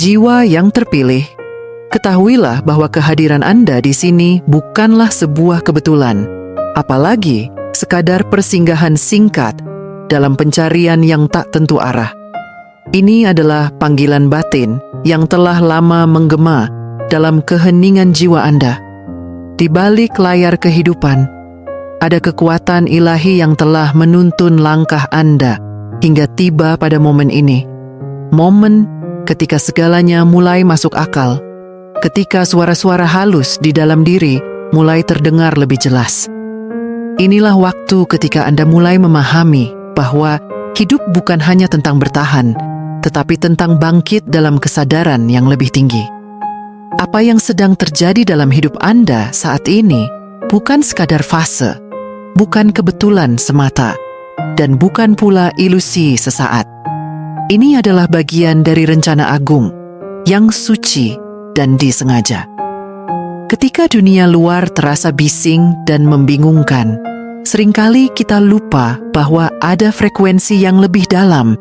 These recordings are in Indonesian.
Jiwa yang terpilih, ketahuilah bahwa kehadiran Anda di sini bukanlah sebuah kebetulan, apalagi sekadar persinggahan singkat dalam pencarian yang tak tentu arah. Ini adalah panggilan batin yang telah lama menggema dalam keheningan jiwa Anda. Di balik layar kehidupan, ada kekuatan ilahi yang telah menuntun langkah Anda hingga tiba pada momen ini. Momen ketika segalanya mulai masuk akal, ketika suara-suara halus di dalam diri mulai terdengar lebih jelas. Inilah waktu ketika Anda mulai memahami bahwa hidup bukan hanya tentang bertahan, tetapi tentang bangkit dalam kesadaran yang lebih tinggi. Apa yang sedang terjadi dalam hidup Anda saat ini bukan sekadar fase, bukan kebetulan semata, dan bukan pula ilusi sesaat. Ini adalah bagian dari rencana agung yang suci dan disengaja. Ketika dunia luar terasa bising dan membingungkan, seringkali kita lupa bahwa ada frekuensi yang lebih dalam,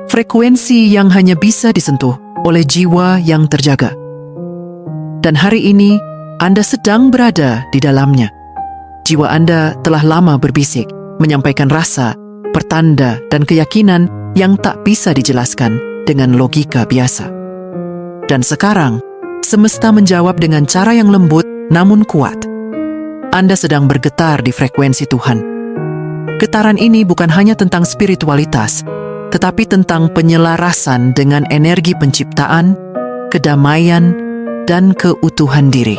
frekuensi yang hanya bisa disentuh oleh jiwa yang terjaga. Dan hari ini, Anda sedang berada di dalamnya. Jiwa Anda telah lama berbisik, menyampaikan rasa, pertanda, dan keyakinan yang tak bisa dijelaskan dengan logika biasa. Dan sekarang, semesta menjawab dengan cara yang lembut namun kuat. Anda sedang bergetar di frekuensi Tuhan. Getaran ini bukan hanya tentang spiritualitas, tetapi tentang penyelarasan dengan energi penciptaan, kedamaian, dan keutuhan diri.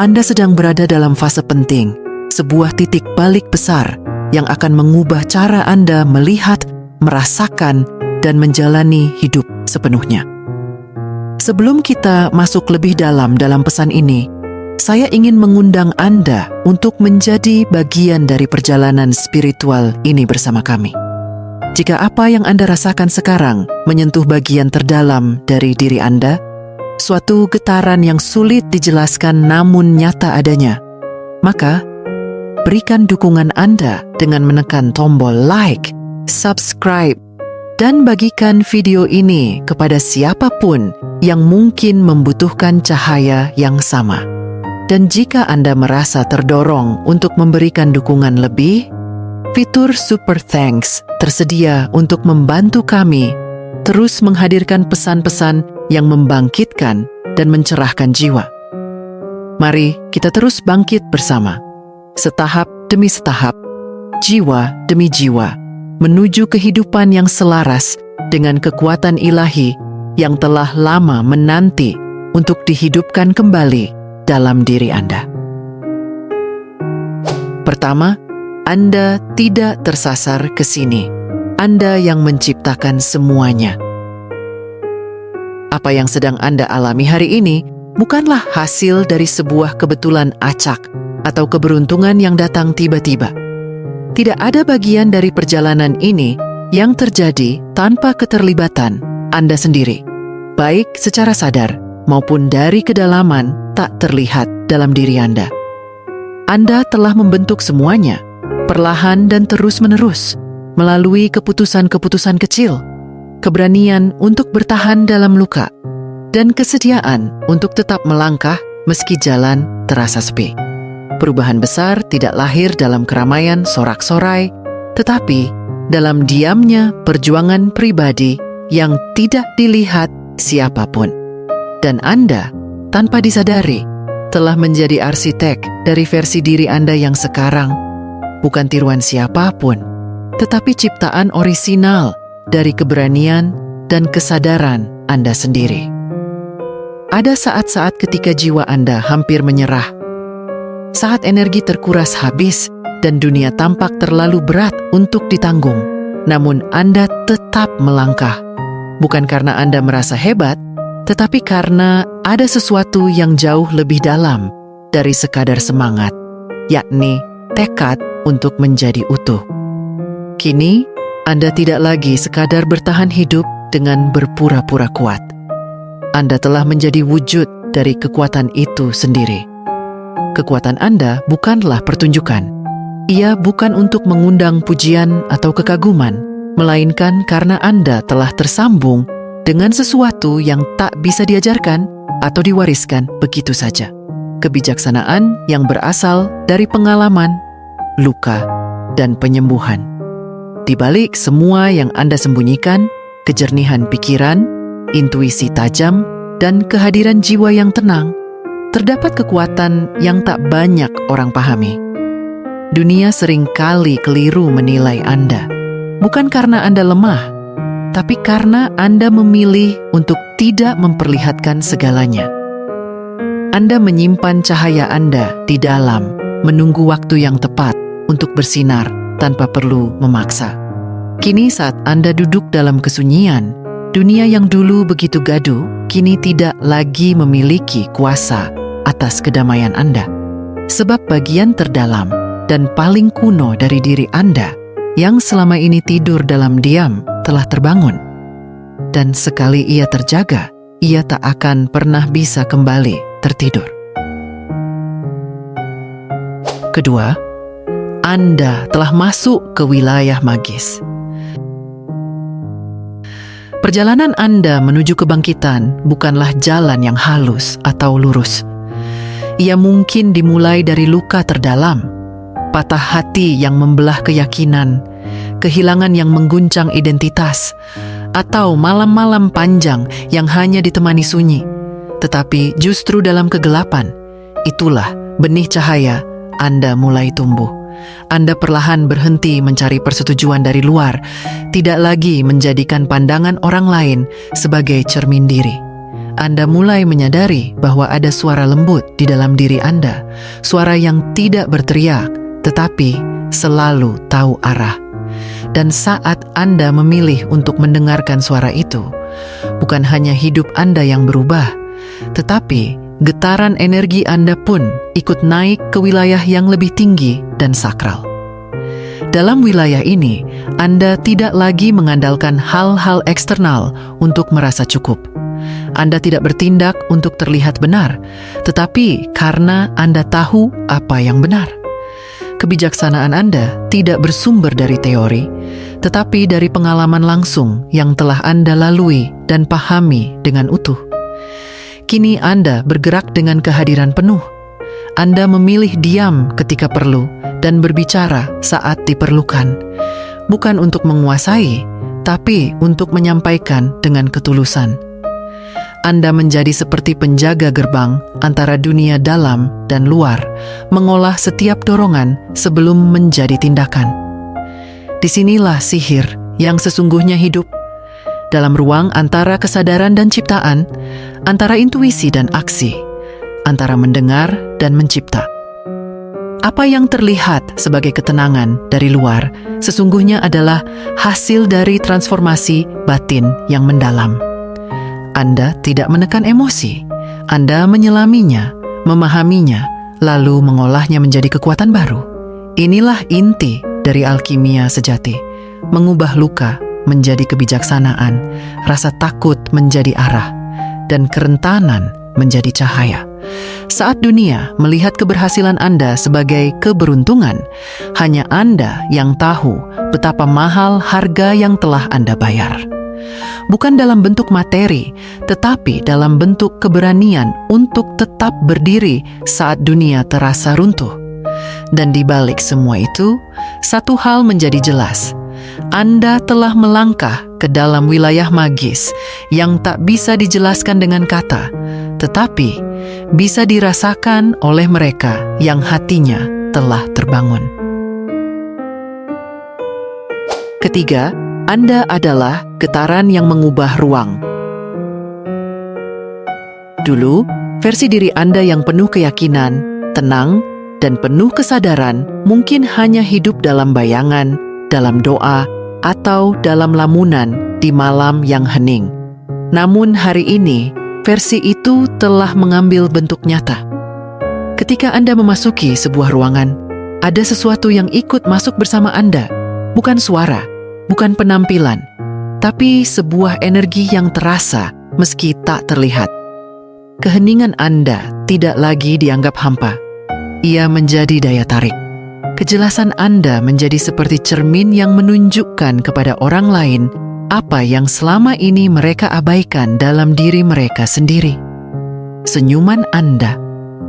Anda sedang berada dalam fase penting, sebuah titik balik besar yang akan mengubah cara Anda melihat, merasakan, dan menjalani hidup sepenuhnya. Sebelum kita masuk lebih dalam pesan ini, saya ingin mengundang Anda untuk menjadi bagian dari perjalanan spiritual ini bersama kami. Jika apa yang Anda rasakan sekarang menyentuh bagian terdalam dari diri Anda, suatu getaran yang sulit dijelaskan namun nyata adanya, maka berikan dukungan Anda dengan menekan tombol like, subscribe, dan bagikan video ini kepada siapapun yang mungkin membutuhkan cahaya yang sama. Dan jika Anda merasa terdorong untuk memberikan dukungan lebih, fitur Super Thanks tersedia untuk membantu kami terus menghadirkan pesan-pesan yang membangkitkan dan mencerahkan jiwa. Mari kita terus bangkit bersama, setahap demi setahap, jiwa demi jiwa, menuju kehidupan yang selaras dengan kekuatan ilahi yang telah lama menanti untuk dihidupkan kembali dalam diri Anda. Pertama, Anda tidak tersasar ke sini. Anda yang menciptakan semuanya. Apa yang sedang Anda alami hari ini bukanlah hasil dari sebuah kebetulan acak atau keberuntungan yang datang tiba-tiba. Tidak ada bagian dari perjalanan ini yang terjadi tanpa keterlibatan Anda sendiri, baik secara sadar maupun dari kedalaman tak terlihat dalam diri Anda. Anda telah membentuk semuanya, perlahan dan terus-menerus, melalui keputusan-keputusan kecil, keberanian untuk bertahan dalam luka, dan kesediaan untuk tetap melangkah meski jalan terasa sepi. Perubahan besar tidak lahir dalam keramaian sorak-sorai, tetapi dalam diamnya perjuangan pribadi yang tidak dilihat siapapun. Dan Anda, tanpa disadari, telah menjadi arsitek dari versi diri Anda yang sekarang, bukan tiruan siapapun, tetapi ciptaan orisinal dari keberanian dan kesadaran Anda sendiri. Ada saat-saat ketika jiwa Anda hampir menyerah, saat energi terkuras habis dan dunia tampak terlalu berat untuk ditanggung, namun Anda tetap melangkah, bukan karena Anda merasa hebat, tetapi karena ada sesuatu yang jauh lebih dalam dari sekadar semangat, yakni tekad untuk menjadi utuh. Kini, Anda tidak lagi sekadar bertahan hidup dengan berpura-pura kuat. Anda telah menjadi wujud dari kekuatan itu sendiri. Kekuatan Anda bukanlah pertunjukan. Ia bukan untuk mengundang pujian atau kekaguman, melainkan karena Anda telah tersambung dengan sesuatu yang tak bisa diajarkan atau diwariskan begitu saja. Kebijaksanaan yang berasal dari pengalaman, luka, dan penyembuhan. Di balik semua yang Anda sembunyikan, kejernihan pikiran, intuisi tajam, dan kehadiran jiwa yang tenang, terdapat kekuatan yang tak banyak orang pahami. Dunia seringkali keliru menilai Anda, bukan karena Anda lemah, tapi karena Anda memilih untuk tidak memperlihatkan segalanya. Anda menyimpan cahaya Anda di dalam, menunggu waktu yang tepat untuk bersinar tanpa perlu memaksa. Kini saat Anda duduk dalam kesunyian, dunia yang dulu begitu gaduh, kini tidak lagi memiliki kuasa atas kedamaian Anda. Sebab bagian terdalam dan paling kuno dari diri Anda yang selama ini tidur dalam diam telah terbangun. Dan sekali ia terjaga, ia tak akan pernah bisa kembali tertidur. Kedua, Anda telah masuk ke wilayah magis. Perjalanan Anda menuju kebangkitan bukanlah jalan yang halus atau lurus. Ia mungkin dimulai dari luka terdalam, patah hati yang membelah keyakinan, kehilangan yang mengguncang identitas, atau malam-malam panjang yang hanya ditemani sunyi. Tetapi justru dalam kegelapan, itulah benih cahaya Anda mulai tumbuh. Anda perlahan berhenti mencari persetujuan dari luar, tidak lagi menjadikan pandangan orang lain sebagai cermin diri. Anda mulai menyadari bahwa ada suara lembut di dalam diri Anda, suara yang tidak berteriak, tetapi selalu tahu arah. Dan saat Anda memilih untuk mendengarkan suara itu, bukan hanya hidup Anda yang berubah, tetapi getaran energi Anda pun ikut naik ke wilayah yang lebih tinggi dan sakral. Dalam wilayah ini, Anda tidak lagi mengandalkan hal-hal eksternal untuk merasa cukup. Anda tidak bertindak untuk terlihat benar, tetapi karena Anda tahu apa yang benar. Kebijaksanaan Anda tidak bersumber dari teori, tetapi dari pengalaman langsung yang telah Anda lalui dan pahami dengan utuh. Kini Anda bergerak dengan kehadiran penuh. Anda memilih diam ketika perlu dan berbicara saat diperlukan. Bukan untuk menguasai, tapi untuk menyampaikan dengan ketulusan. Anda menjadi seperti penjaga gerbang antara dunia dalam dan luar, mengolah setiap dorongan sebelum menjadi tindakan. Disinilah sihir yang sesungguhnya hidup. Dalam ruang antara kesadaran dan ciptaan, antara intuisi dan aksi, antara mendengar dan mencipta. Apa yang terlihat sebagai ketenangan dari luar sesungguhnya adalah hasil dari transformasi batin yang mendalam. Anda tidak menekan emosi, Anda menyelaminya, memahaminya, lalu mengolahnya menjadi kekuatan baru. Inilah inti dari alkimia sejati, mengubah luka menjadi kebijaksanaan, rasa takut menjadi arah, dan kerentanan menjadi cahaya. Saat dunia melihat keberhasilan Anda sebagai keberuntungan, hanya Anda yang tahu betapa mahal harga yang telah Anda bayar. Bukan dalam bentuk materi, tetapi dalam bentuk keberanian untuk tetap berdiri saat dunia terasa runtuh. Dan di balik semua itu, satu hal menjadi jelas. Anda telah melangkah ke dalam wilayah magis yang tak bisa dijelaskan dengan kata, tetapi bisa dirasakan oleh mereka yang hatinya telah terbangun. Ketiga, Anda adalah getaran yang mengubah ruang. Dulu, versi diri Anda yang penuh keyakinan, tenang, dan penuh kesadaran mungkin hanya hidup dalam bayangan, dalam doa, atau dalam lamunan di malam yang hening. Namun hari ini, versi itu telah mengambil bentuk nyata. Ketika Anda memasuki sebuah ruangan, ada sesuatu yang ikut masuk bersama Anda. Bukan suara, bukan penampilan, tapi sebuah energi yang terasa meski tak terlihat. Keheningan Anda tidak lagi dianggap hampa. Ia menjadi daya tarik. Kejelasan Anda menjadi seperti cermin yang menunjukkan kepada orang lain apa yang selama ini mereka abaikan dalam diri mereka sendiri. Senyuman Anda,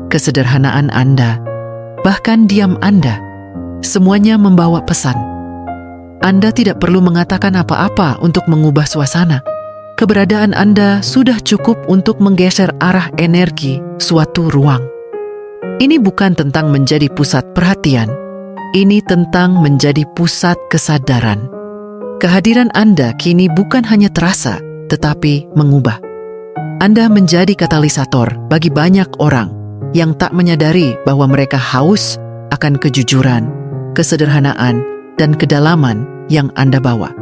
kesederhanaan Anda, bahkan diam Anda, semuanya membawa pesan. Anda tidak perlu mengatakan apa-apa untuk mengubah suasana. Keberadaan Anda sudah cukup untuk menggeser arah energi suatu ruang. Ini bukan tentang menjadi pusat perhatian, ini tentang menjadi pusat kesadaran. Kehadiran Anda kini bukan hanya terasa, tetapi mengubah. Anda menjadi katalisator bagi banyak orang yang tak menyadari bahwa mereka haus akan kejujuran, kesederhanaan, dan kedalaman yang Anda bawa.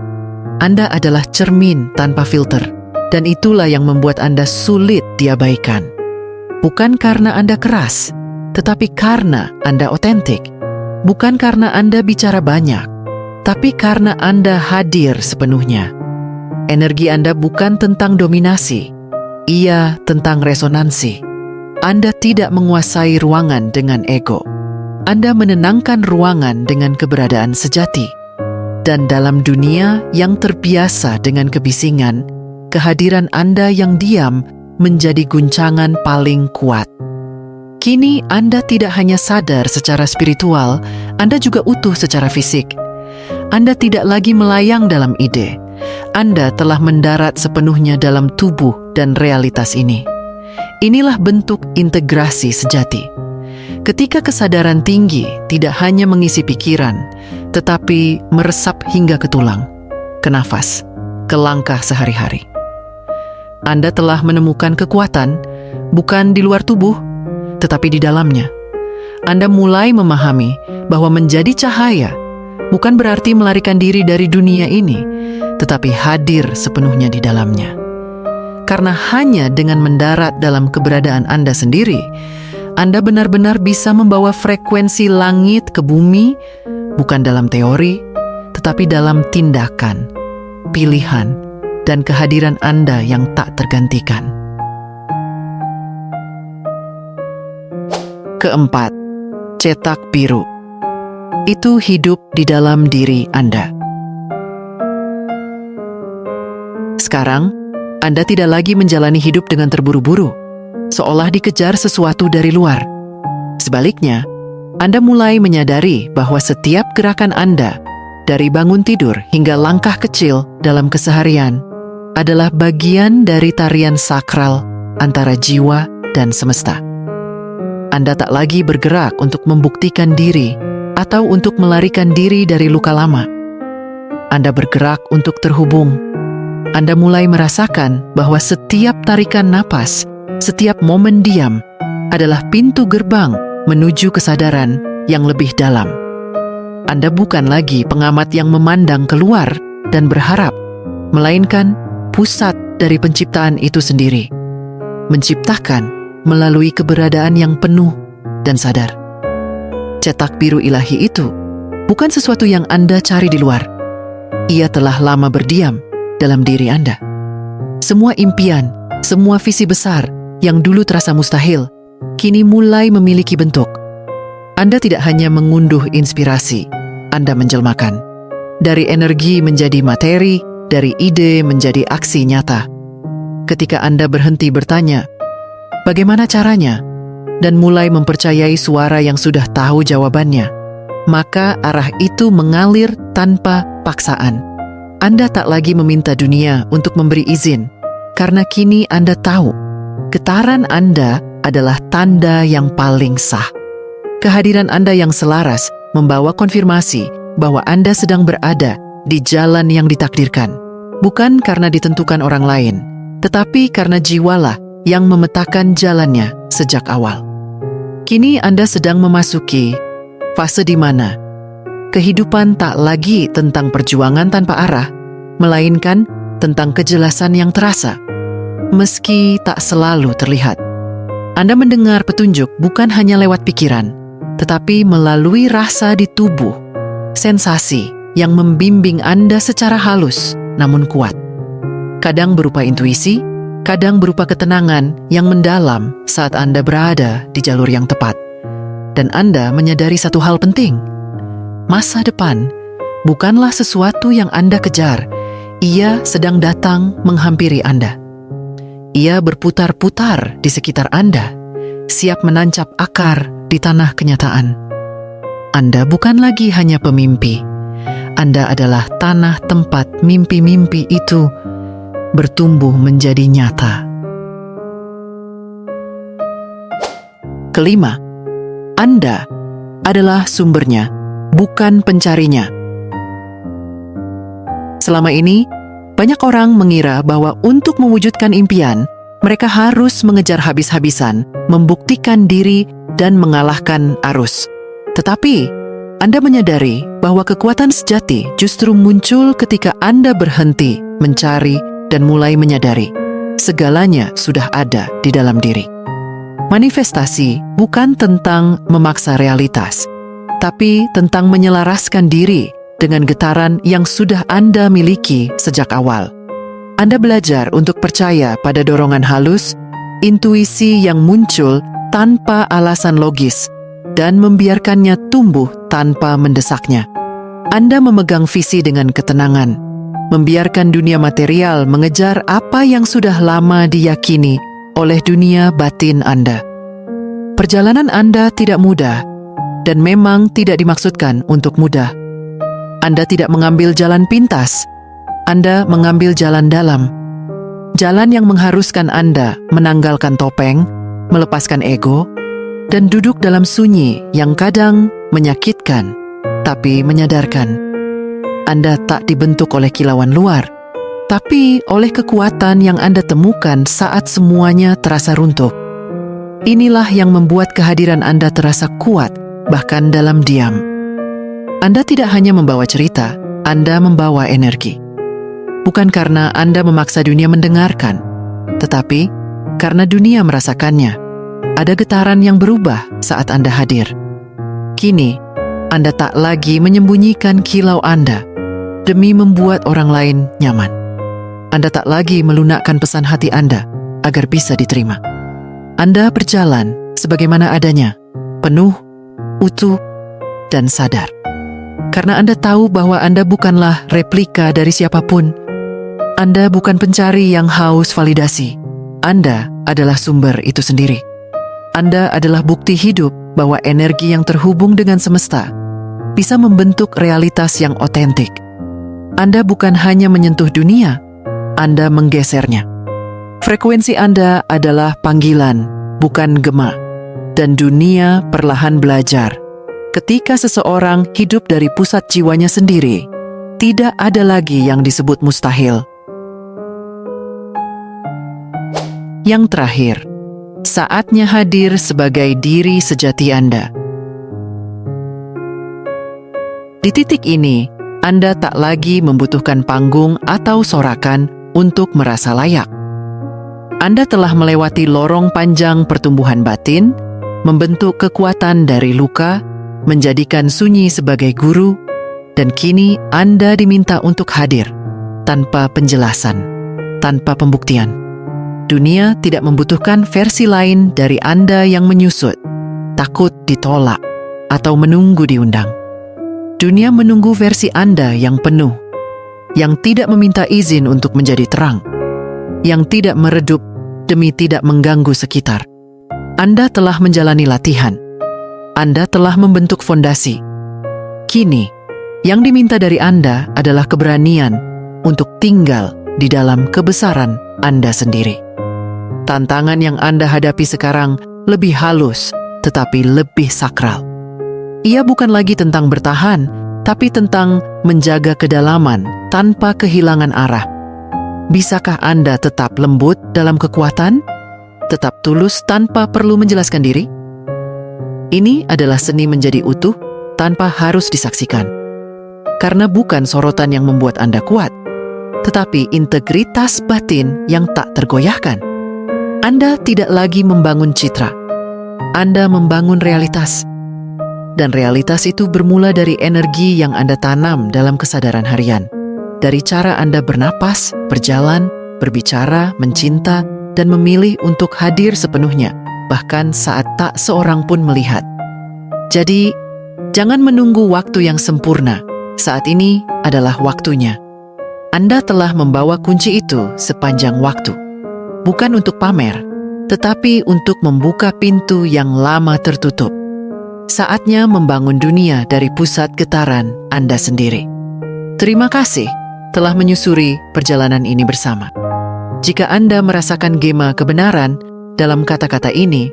Anda adalah cermin tanpa filter, dan itulah yang membuat Anda sulit diabaikan. Bukan karena Anda keras, tetapi karena Anda otentik. Bukan karena Anda bicara banyak, tapi karena Anda hadir sepenuhnya. Energi Anda bukan tentang dominasi, ia tentang resonansi. Anda tidak menguasai ruangan dengan ego. Anda menenangkan ruangan dengan keberadaan sejati. Dan dalam dunia yang terbiasa dengan kebisingan, kehadiran Anda yang diam menjadi guncangan paling kuat. Kini Anda tidak hanya sadar secara spiritual, Anda juga utuh secara fisik. Anda tidak lagi melayang dalam ide. Anda telah mendarat sepenuhnya dalam tubuh dan realitas ini. Inilah bentuk integrasi sejati. Ketika kesadaran tinggi tidak hanya mengisi pikiran, tetapi meresap hingga ke tulang, ke nafas, ke langkah sehari-hari. Anda telah menemukan kekuatan, bukan di luar tubuh, tetapi di dalamnya. Anda mulai memahami bahwa menjadi cahaya bukan berarti melarikan diri dari dunia ini, tetapi hadir sepenuhnya di dalamnya. Karena hanya dengan mendarat dalam keberadaan Anda sendiri, Anda benar-benar bisa membawa frekuensi langit ke bumi, bukan dalam teori, tetapi dalam tindakan, pilihan, dan kehadiran Anda yang tak tergantikan. Keempat, cetak biru. Itu hidup di dalam diri Anda. Sekarang, Anda tidak lagi menjalani hidup dengan terburu-buru, seolah dikejar sesuatu dari luar. Sebaliknya, Anda mulai menyadari bahwa setiap gerakan Anda, dari bangun tidur hingga langkah kecil dalam keseharian, adalah bagian dari tarian sakral antara jiwa dan semesta. Anda tak lagi bergerak untuk membuktikan diri atau untuk melarikan diri dari luka lama. Anda bergerak untuk terhubung. Anda mulai merasakan bahwa setiap tarikan napas, setiap momen diam adalah pintu gerbang menuju kesadaran yang lebih dalam. Anda bukan lagi pengamat yang memandang keluar dan berharap, melainkan pusat dari penciptaan itu sendiri. Menciptakan melalui keberadaan yang penuh dan sadar. Cetak biru ilahi itu bukan sesuatu yang Anda cari di luar. Ia telah lama berdiam dalam diri Anda. Semua impian, semua visi besar yang dulu terasa mustahil, kini mulai memiliki bentuk. Anda tidak hanya mengunduh inspirasi, Anda menjelmakan. Dari energi menjadi materi, dari ide menjadi aksi nyata. Ketika Anda berhenti bertanya, bagaimana caranya? Dan mulai mempercayai suara yang sudah tahu jawabannya, maka arah itu mengalir tanpa paksaan. Anda tak lagi meminta dunia untuk memberi izin, karena kini Anda tahu, getaran Anda adalah tanda yang paling sah. Kehadiran Anda yang selaras membawa konfirmasi bahwa Anda sedang berada di jalan yang ditakdirkan, bukan karena ditentukan orang lain, tetapi karena jiwalah yang memetakan jalannya sejak awal. Kini Anda sedang memasuki fase di mana kehidupan tak lagi tentang perjuangan tanpa arah, melainkan tentang kejelasan yang terasa, meski tak selalu terlihat. Anda mendengar petunjuk bukan hanya lewat pikiran, tetapi melalui rasa di tubuh, sensasi yang membimbing Anda secara halus namun kuat. Kadang berupa intuisi, kadang berupa ketenangan yang mendalam saat Anda berada di jalur yang tepat. Dan Anda menyadari satu hal penting. Masa depan bukanlah sesuatu yang Anda kejar, Ia sedang datang menghampiri Anda. Ia berputar-putar di sekitar Anda, siap menancap akar di tanah kenyataan. Anda bukan lagi hanya pemimpi. Anda adalah tanah tempat mimpi-mimpi itu bertumbuh menjadi nyata. Kelima, Anda adalah sumbernya, bukan pencarinya. Selama ini, banyak orang mengira bahwa untuk mewujudkan impian, mereka harus mengejar habis-habisan, membuktikan diri, dan mengalahkan arus. Tetapi, Anda menyadari bahwa kekuatan sejati justru muncul ketika Anda berhenti, mencari, dan mulai menyadari segalanya sudah ada di dalam diri. Manifestasi bukan tentang memaksa realitas, tapi tentang menyelaraskan diri dengan getaran yang sudah Anda miliki sejak awal. Anda belajar untuk percaya pada dorongan halus, intuisi yang muncul tanpa alasan logis, dan membiarkannya tumbuh tanpa mendesaknya. Anda memegang visi dengan ketenangan, membiarkan dunia material mengejar apa yang sudah lama diyakini oleh dunia batin Anda. Perjalanan Anda tidak mudah, dan memang tidak dimaksudkan untuk mudah. Anda tidak mengambil jalan pintas, Anda mengambil jalan dalam. Jalan yang mengharuskan Anda menanggalkan topeng, melepaskan ego, dan duduk dalam sunyi yang kadang menyakitkan, tapi menyadarkan. Anda tak dibentuk oleh kilauan luar, tapi oleh kekuatan yang Anda temukan saat semuanya terasa runtuh. Inilah yang membuat kehadiran Anda terasa kuat, bahkan dalam diam. Anda tidak hanya membawa cerita, Anda membawa energi. Bukan karena Anda memaksa dunia mendengarkan, tetapi karena dunia merasakannya. Ada getaran yang berubah saat Anda hadir. Kini, Anda tak lagi menyembunyikan kilau Anda demi membuat orang lain nyaman. Anda tak lagi melunakkan pesan hati Anda agar bisa diterima. Anda berjalan sebagaimana adanya, penuh, utuh, dan sadar. Karena Anda tahu bahwa Anda bukanlah replika dari siapapun. Anda bukan pencari yang haus validasi. Anda adalah sumber itu sendiri. Anda adalah bukti hidup bahwa energi yang terhubung dengan semesta bisa membentuk realitas yang otentik. Anda bukan hanya menyentuh dunia, Anda menggesernya. Frekuensi Anda adalah panggilan, bukan gema. Dan dunia perlahan belajar. Ketika seseorang hidup dari pusat jiwanya sendiri, tidak ada lagi yang disebut mustahil. Yang terakhir, saatnya hadir sebagai diri sejati Anda. Di titik ini, Anda tak lagi membutuhkan panggung atau sorakan untuk merasa layak. Anda telah melewati lorong panjang pertumbuhan batin, membentuk kekuatan dari luka, menjadikan sunyi sebagai guru, dan kini Anda diminta untuk hadir, tanpa penjelasan, tanpa pembuktian. Dunia tidak membutuhkan versi lain dari Anda yang menyusut, takut ditolak, atau menunggu diundang. Dunia menunggu versi Anda yang penuh, yang tidak meminta izin untuk menjadi terang, yang tidak meredup demi tidak mengganggu sekitar. Anda telah menjalani latihan. Anda telah membentuk fondasi. Kini, yang diminta dari Anda adalah keberanian untuk tinggal di dalam kebesaran Anda sendiri. Tantangan yang Anda hadapi sekarang lebih halus, tetapi lebih sakral. Ia bukan lagi tentang bertahan, tapi tentang menjaga kedalaman tanpa kehilangan arah. Bisakah Anda tetap lembut dalam kekuatan? Tetap tulus tanpa perlu menjelaskan diri? Ini adalah seni menjadi utuh tanpa harus disaksikan. Karena bukan sorotan yang membuat Anda kuat, tetapi integritas batin yang tak tergoyahkan. Anda tidak lagi membangun citra. Anda membangun realitas. Dan realitas itu bermula dari energi yang Anda tanam dalam kesadaran harian. Dari cara Anda bernapas, berjalan, berbicara, mencinta, dan memilih untuk hadir sepenuhnya, bahkan saat tak seorang pun melihat. Jadi, jangan menunggu waktu yang sempurna. Saat ini adalah waktunya. Anda telah membawa kunci itu sepanjang waktu. Bukan untuk pamer, tetapi untuk membuka pintu yang lama tertutup. Saatnya membangun dunia dari pusat getaran Anda sendiri. Terima kasih telah menyusuri perjalanan ini bersama. Jika Anda merasakan gema kebenaran dalam kata-kata ini,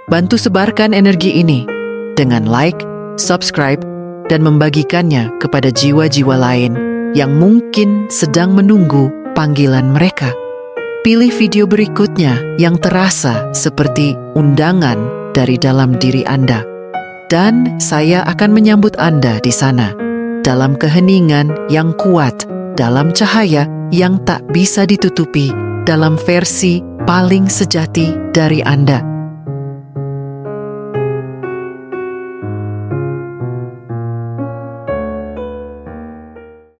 bantu sebarkan energi ini dengan like, subscribe, dan membagikannya kepada jiwa-jiwa lain yang mungkin sedang menunggu panggilan mereka. Pilih video berikutnya yang terasa seperti undangan dari dalam diri Anda. Dan saya akan menyambut Anda di sana, dalam keheningan yang kuat, dalam cahaya yang tak bisa ditutupi, dalam versi paling sejati dari Anda.